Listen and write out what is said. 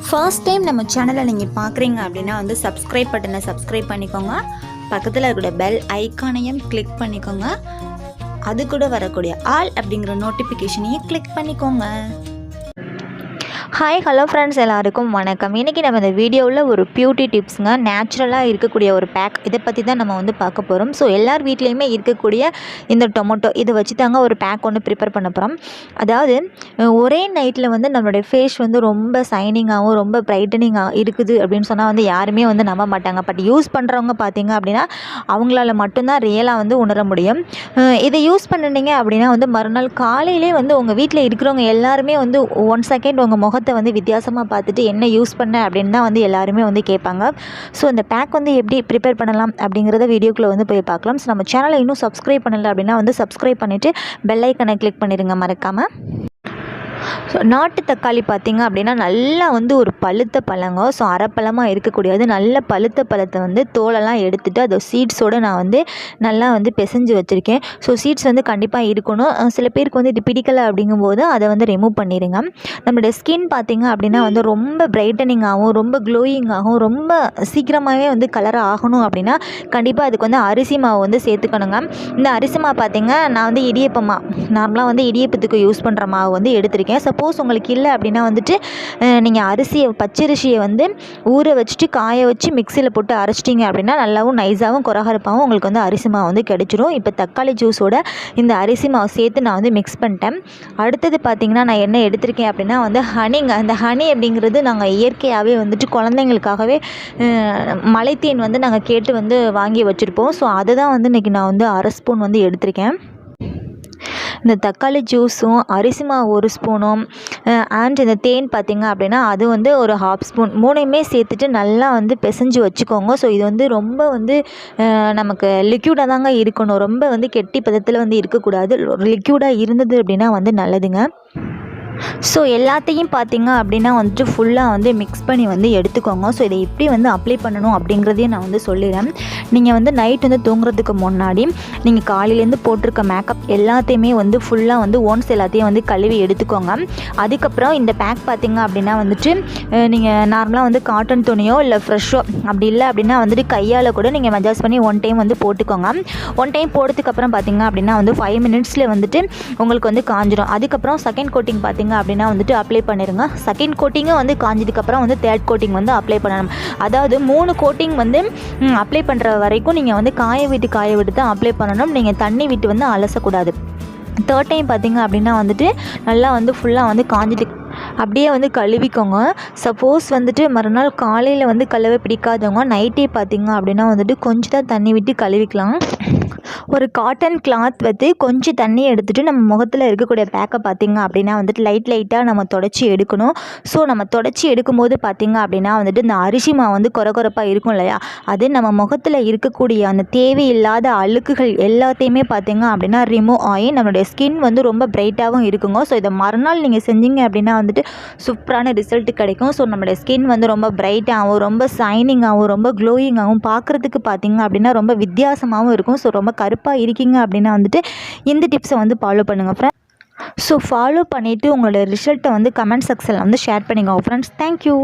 First time நம்ம சேனலை நீங்கள் பார்க்குறீங்க அப்படின்னா வந்து சப்ஸ்கிரைப் பட்டனை சப்ஸ்கிரைப் பண்ணிக்கோங்க. பக்கத்தில் இருக்கிற பெல் ஐக்கானையும் கிளிக் பண்ணிக்கோங்க. அது கூட வரக்கூடிய ஆல் அப்படிங்கிற நோட்டிஃபிகேஷனையும் கிளிக் பண்ணிக்கோங்க. ஹாய் ஹலோ ஃப்ரெண்ட்ஸ், எல்லாருக்கும் வணக்கம். இன்றைக்கி நம்ம இந்த வீடியோவில் ஒரு பியூட்டி டிப்ஸுங்க, நேச்சுரலாக இருக்கக்கூடிய ஒரு பேக், இதை பற்றி தான் நம்ம வந்து பார்க்க போகிறோம். ஸோ எல்லார் வீட்லேயுமே இருக்கக்கூடிய இந்த டொமேட்டோ இதை வச்சு தாங்க ஒரு பேக் ஒன்று ப்ரிப்பேர் பண்ண போகிறோம். அதாவது ஒரே நைட்டில் வந்து நம்மளுடைய ஃபேஸ் வந்து ரொம்ப சைனிங்காகவும் ரொம்ப ப்ரைட்டனிங்காக இருக்குது அப்படின்னு சொன்னால் வந்து யாருமே வந்து நம்ப மாட்டாங்க. பட் யூஸ் பண்ணுறவங்க பார்த்தீங்க அப்படின்னா அவங்களால மட்டும்தான் ரியலாக வந்து உணர முடியும். இதை யூஸ் பண்ணினீங்க அப்படின்னா வந்து மறுநாள் காலையிலே வந்து உங்கள் வீட்டில் இருக்கிறவங்க எல்லாருமே வந்து 1 செகண்ட் உங்கள் முகத்தை வந்து வித்தியாசமாக பார்த்துட்டு என்ன யூஸ் பண்ண அப்படின்னு தான் வந்து எல்லாருமே வந்து கேட்பாங்க. ஸோ இந்த பேக் வந்து எப்படி ப்ரிப்பேர் பண்ணலாம் அப்படிங்கிறத வீடியோக்குள்ளே வந்து போய் பார்க்கலாம். ஸோ நம்ம சேனலை இன்னும் சப்ஸ்கிரைப் பண்ணலை அப்படின்னா வந்து சப்ஸ்கிரைப் பண்ணிவிட்டு பெல் ஐக்கனை கிளிக் பண்ணிடுங்க மறக்காமல். ஸோ நாட்டு தக்காளி பார்த்திங்க அப்படின்னா நல்லா வந்து ஒரு பழுத்த பழங்க. ஸோ அரைப்பழமாக இருக்கக்கூடியது நல்ல பழுத்த பழத்தை வந்து தோலெல்லாம் எடுத்துகிட்டு அதை சீட்ஸோடு நான் வந்து நல்லா வந்து பிசைஞ்சு வச்சுருக்கேன். ஸோ சீட்ஸ் வந்து கண்டிப்பாக இருக்கணும். சில பேருக்கு வந்து இது பிடிக்கலை அப்படிங்கும்போது அதை வந்து ரிமூவ் பண்ணிடுங்க. நம்மளுடைய ஸ்கின் பார்த்திங்க அப்படின்னா வந்து ரொம்ப பிரைட்டனிங்காகவும் ரொம்ப க்ளோயிங்காகவும் ரொம்ப சீக்கிரமாகவே வந்து கலராக ஆகணும் அப்படின்னா கண்டிப்பாக அதுக்கு வந்து அரிசி மாவு வந்து சேர்த்துக்கணுங்க. இந்த அரிசி மாவு பார்த்திங்க நான் வந்து இடியப்பமா நார்மலாக வந்து இடியப்பத்துக்கு யூஸ் பண்ணுற மாவு வந்து எடுத்திருக்கேன். சப்போஸ் உங்களுக்கு இல்லை அப்படின்னா வந்துட்டு நீங்கள் பச்சரிசியை வந்து ஊற வச்சுட்டு காய வச்சு மிக்சியில் போட்டு அரைச்சிட்டிங்க அப்படின்னா நல்லாவும் நைஸாகவும் கொரகரப்பாகவும் உங்களுக்கு வந்து அரிசி மாவு வந்து கிடைச்சிரும். இப்போ தக்காளி ஜூஸோட இந்த அரிசி மாவு சேர்த்து நான் வந்து மிக்ஸ் பண்ணிட்டேன். அடுத்தது பார்த்திங்கன்னா நான் என்ன எடுத்திருக்கேன் அப்படின்னா வந்து ஹனிங்க. அந்த ஹனி அப்படிங்கிறது நாங்கள் இயற்கையாகவே வந்துட்டு குழந்தைங்களுக்காகவே மலைத்தேன் வந்து நாங்கள் கேட்டு வந்து வாங்கி வச்சுருப்போம். ஸோ அதை தான் வந்து இன்றைக்கி நான் வந்து 1/2 ஸ்பூன் வந்து எடுத்திருக்கேன். இந்த தக்காளி ஜூஸும் அரிசி மாவு 1 ஸ்பூனும் அண்ட் இந்த தேன் பார்த்திங்க அப்படின்னா அது வந்து ஒரு 1/2 ஸ்பூன் 3யுமே சேர்த்துட்டு நல்லா வந்து பிசைஞ்சு வச்சுக்கோங்க. ஸோ இது வந்து ரொம்ப வந்து நமக்கு லிக்யூடாக தாங்க இருக்கணும். ரொம்ப வந்து கெட்டி பதத்தில் வந்து இருக்கக்கூடாது. லிக்யூடாக இருந்தது அப்படின்னா வந்து நல்லதுங்க. ஸோ எல்லாத்தையும் பார்த்திங்க அப்படின்னா வந்துட்டு ஃபுல்லாக வந்து மிக்ஸ் பண்ணி வந்து எடுத்துக்கோங்க. ஸோ இதை எப்படி வந்து அப்ளை பண்ணணும் அப்படிங்கிறதையும் நான் வந்து சொல்லிடுறேன். நீங்கள் வந்து நைட் வந்து தூங்குறதுக்கு முன்னாடி நீங்கள் காலையிலேருந்து போட்டிருக்க மேக்கப் எல்லாத்தையுமே வந்து ஃபுல்லாக வந்து ஒன்ஸ் எல்லாத்தையும் வந்து கழுவி எடுத்துக்கோங்க. அதுக்கப்புறம் இந்த பேக் பார்த்திங்க அப்படின்னா வந்துட்டு நீங்கள் நார்மலாக வந்து காட்டன் துணியோ இல்லை ஃப்ரெஷ்ஷோ அப்படி இல்லை அப்படின்னா வந்துட்டு கையால் கூட நீங்கள் மெஜாஸ் பண்ணி 1 டைம் வந்து போட்டுக்கோங்க. 1 டைம் போட்டதுக்கப்புறம் பார்த்திங்க அப்படின்னா வந்து 5 மினிட்ஸில் வந்துட்டு உங்களுக்கு வந்து காஞ்சிடும். அதுக்கப்புறம் செகண்ட் கோட்டிங் பார்த்திங்க அப்படின்னா வந்துட்டு அப்ளை பண்ணிடுங்க. செகண்ட் கோட்டிங்கும் வந்து காஞ்சதுக்கப்புறம் வந்து தேர்ட் கோட்டிங் வந்து அப்ளை பண்ணணும். அதாவது 3 கோட்டிங் வந்து அப்ளை பண்ணுற வரைக்கும் நீங்கள் வந்து காய விட்டு தான் அப்ளை பண்ணணும். நீங்கள் தண்ணி விட்டு வந்து அலசக்கூடாது. தேர்ட் டைம் பார்த்திங்க அப்படின்னா வந்துட்டு நல்லா வந்து ஃபுல்லாக வந்து காஞ்சிட்டு அப்படியே வந்து கழுவிக்கோங்க. சப்போஸ் வந்துட்டு மறுநாள் காலையில் வந்து கழுவ பிடிக்காதவங்க நைட்டே பார்த்திங்க அப்படின்னா வந்துட்டு கொஞ்சம் தான் தண்ணி விட்டு கழுவிக்கலாம். ஒரு காட்டன் கிளாத் வந்து கொஞ்சம் தண்ணி எடுத்துகிட்டு நம்ம முகத்தில் இருக்கக்கூடிய பேக்கை பார்த்திங்க அப்படின்னா வந்துட்டு லைட்டாக நம்ம தொடச்சி எடுக்கணும். ஸோ நம்ம தொடச்சி எடுக்கும்போது பார்த்திங்க அப்படின்னா வந்துட்டு இந்த அரிசி மாவு வந்து கொரகொரப்பாக இருக்கும் இல்லையா, அது நம்ம முகத்தில் இருக்கக்கூடிய அந்த தேவையில்லாத அழுக்குகள் எல்லாத்தையுமே பார்த்திங்க அப்படின்னா ரிமூவ் ஆகி நம்மளுடைய ஸ்கின் வந்து ரொம்ப பிரைட்டாகவும் இருக்குங்க. ஸோ இதை மறுநாள் நீங்கள் செஞ்சீங்க அப்படின்னா வந்துட்டு சூப்பரான ரிசல்ட் கிடைக்கும். ஸோ நம்மளுடைய ஸ்கின் வந்து ரொம்ப பிரைட்டாகவும் ரொம்ப சைனிங்காகவும் ரொம்ப க்ளோயிங்காகவும் பார்க்குறதுக்கு பார்த்திங்க அப்படின்னா ரொம்ப வித்தியாசமாகவும் இருக்கும். ஸோ ரொம்ப கருப்பாக இருக்கீங்க அப்படின்னா வந்துட்டு இந்த டிப்ஸை வந்து ஃபாலோ பண்ணுங்கள் ஃப்ரெண்ட்ஸ். ஸோ ஃபாலோ பண்ணிவிட்டு உங்களோட ரிசல்ட்டை வந்து கமெண்ட் செக்ஷனில் வந்து ஷேர் பண்ணிக்கோங்க ஃப்ரெண்ட்ஸ். தேங்க்யூ.